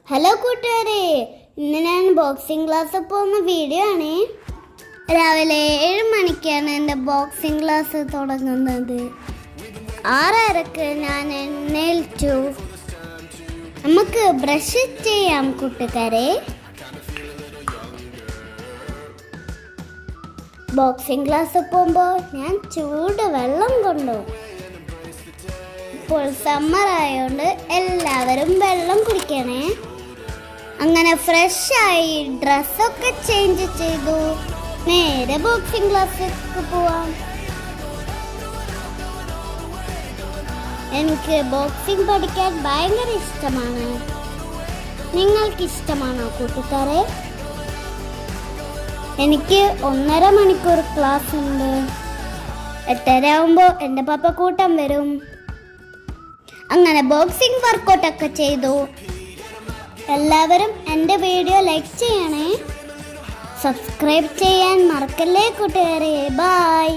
Hello കൂട്ടുകാരെ, ഇന്ന് ഞാൻ ബോക്സിംഗ് ക്ലാസ് പോകുന്ന വീഡിയോ ആണ്. രാവിലെ 7 മണിക്കാണ് എൻ്റെ ബോക്സിംഗ് ക്ലാസ് തുടങ്ങുന്നത്. 6:30 ഞാൻ എഴുന്നേൽച്ചു. നമുക്ക് ബ്രഷ് ചെയ്യാം കൂട്ടുകാരെ. ബോക്സിംഗ് ക്ലാസ് പോകുമ്പോൾ ഞാൻ ചൂട് വെള്ളം കൊണ്ടുപോകും. ഇപ്പോൾ സമ്മർ ആയതുകൊണ്ട് എല്ലാവരും വെള്ളം കുടിക്കണേ. അങ്ങനെ ഫ്രഷായി ഡ്രസ്സൊക്കെ ചേഞ്ച് ചെയ്തു നേരെ ബോക്സിംഗ് ക്ലാസ്സിലേക്ക് പോവാം. എനിക്ക് ബോക്സിംഗ് പഠിക്കാൻ ഭയങ്കര ഇഷ്ടമാണ്. നിങ്ങൾക്ക് ഇഷ്ടമാണോ കൂട്ടുകാരെ? എനിക്ക് 1.5 മണിക്കൂർ ക്ലാസ് ഉണ്ട്. 8:30 ആവുമ്പോൾ എൻ്റെ പപ്പ കൂട്ടം വരും. അങ്ങനെ ബോക്സിംഗ് വർക്കൗട്ടൊക്കെ ചെയ്തു. എല്ലാവരും എൻ്റെ വീഡിയോ ലൈക്ക് ചെയ്യണേ. സബ്സ്ക്രൈബ് ചെയ്യാൻ മറക്കല്ലേ കൂട്ടുകാരെ. ബൈ.